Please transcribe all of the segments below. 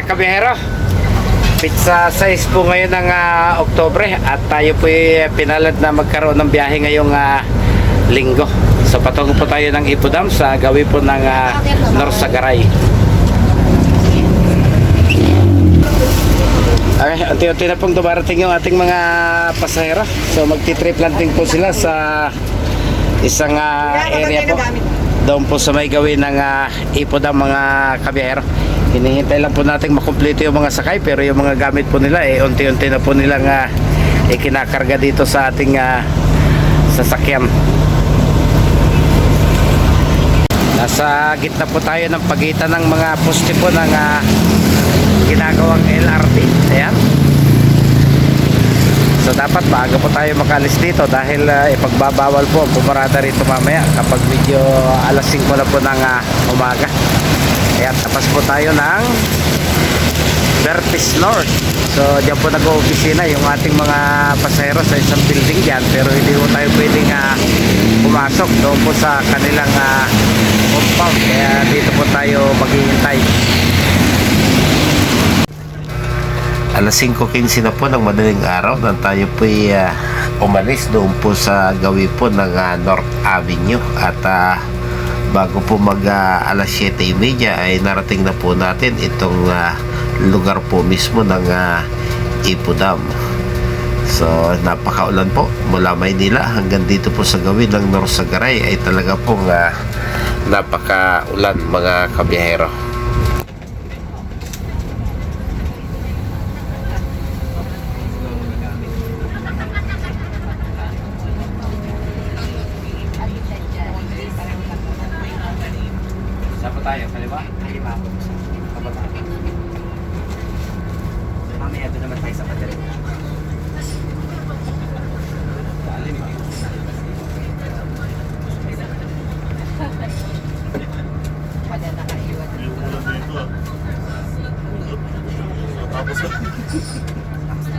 kabiyahero, pizza 6 po ngayon ng Oktubre at tayo po pinalad na magkaroon ng biyahe ngayong linggo. So patungo po tayo ng Ipo Dam sa gawi po ng Norsagaray. Okay, unti-unti na pong dumarating yung ating mga pasahero. So magti-trip landing po sila sa isang area po doon po sa may gawin ng Ipo Dam, mga kabiyahero. Hinihintay lang po natin makumpleto yung mga sakay, pero yung mga gamit po nila unti-unti na po nilang ikinakarga dito sa ating sasakyan. Nasa gitna po tayo ng pagitan ng mga poste po ng ginagawang LRT. Ayan. So dapat maaga po tayo makalis dito dahil ipagbabawal po ang pumarada rito mamaya kapag medyo alas 5 na po ng umaga. Ayan, tapas po tayo ng Vertis North. So diyan po nag-opisina yung ating mga pasahero sa isang building dyan, pero hindi po tayo pwedeng pumasok doon po sa kanilang compound, kaya dito po tayo maghihintay. Alas 5:15 na po ng madaling araw na tayo po umalis doon po sa gawi po ng North Avenue at bago po mag alas 7:30 ay narating na po natin itong lugar po mismo ng Ipo Dam. So napakaulan po mula Maynila hanggang dito po sa gawin ng Norsagaray ay talaga pong napakaulan, mga kabiyahero. Saan po tayo? Kaliwa? Kaliwa po. Kababa. Mamaya doon naman tayo sa padali.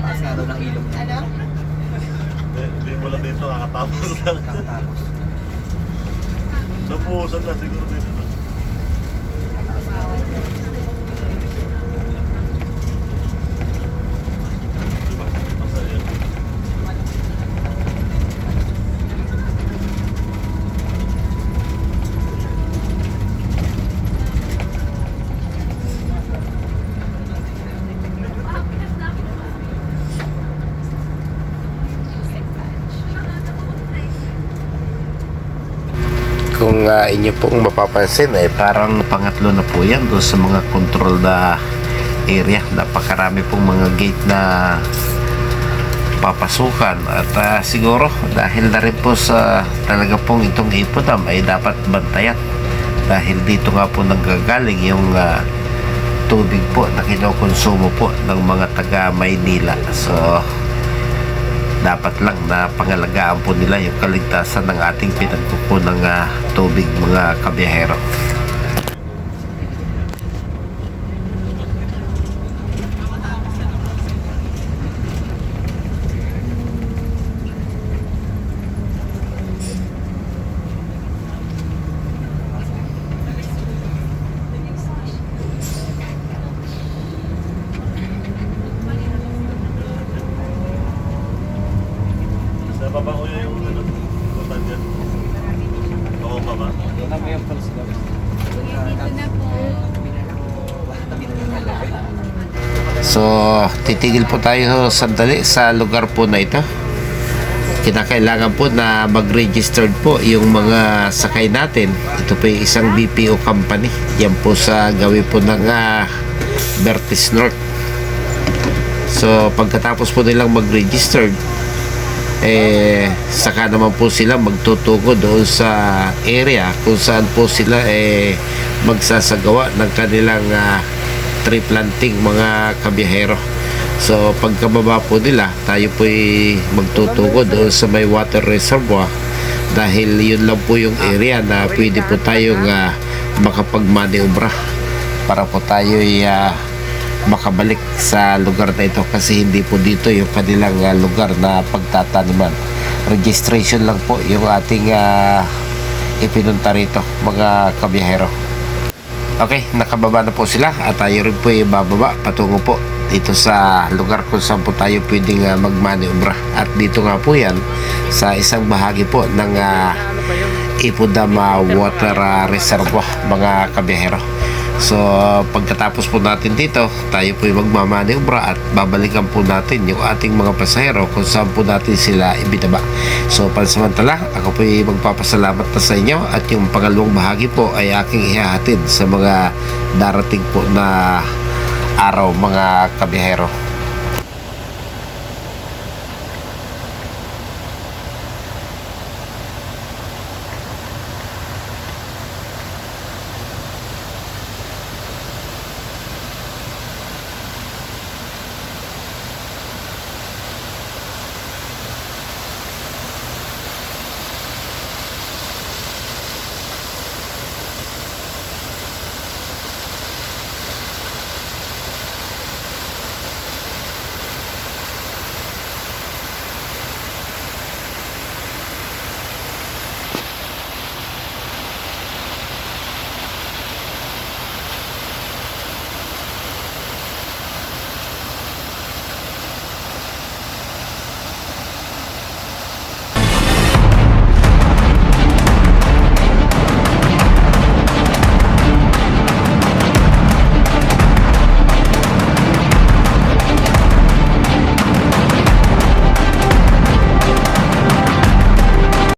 Taas nga daw ng ilog. Ano? Hindi mo lang dito, kakatapos lang. Kakatapos. Napuhusan na siguro dito. Kung inyo pong mapapansin ay parang pangatlo na po yan doon sa mga control na area. Napakarami pong mga gate na papasukan at siguro dahil na rin po sa talaga pong itong Ipo Dam ay dapat bantayan dahil dito nga po nanggagaling yung tubig po na kinokonsumo po ng mga taga Maynila. So dapat lang na pangalagaan po nila yung kaligtasan ng ating pinagkukunang tubig, mga kabiyahero. Sa baba ko yung kutan dyan. Oo pa ba? Doon na may pala sila. Dito na po. So titigil po tayo sandali sa lugar po na ito. Kinakailangan po na mag-registered po yung mga sakay natin. Ito po yung isang BPO company. Yan po sa gawi po ng Vertis North. So pagkatapos po nilang mag-registered, saka naman po sila magtutugo doon sa area kung saan po sila magsasagawa ng kanilang tree planting, mga kabiyahero. So pagkababa po nila, tayo po magtutugo doon sa may water reservoir dahil yun lang po yung area na pwede po tayong makapagmaniobra para po tayo makabalik sa lugar na ito, kasi hindi po dito yung kanilang lugar na pagtataniman. Registration lang po yung ating ipinunta rito, mga kabiyahero. Okay, nakababa na po sila at tayo rin po ay bababa patungo po dito sa lugar kung saan po tayo pwedeng magmaniobra. At dito nga po yan sa isang bahagi po ng Ipodam Water Reservoir, mga kabiyahero. So pagkatapos po natin dito, tayo po ay magmamaniobra at babalikan po natin yung ating mga pasahero kung saan po natin sila ibinaba. So pansamantala, ako po ay magpapasalamat na sa inyo at yung pangalawang bahagi po ay aking ihahatid sa mga darating po na araw, mga kabiyahero.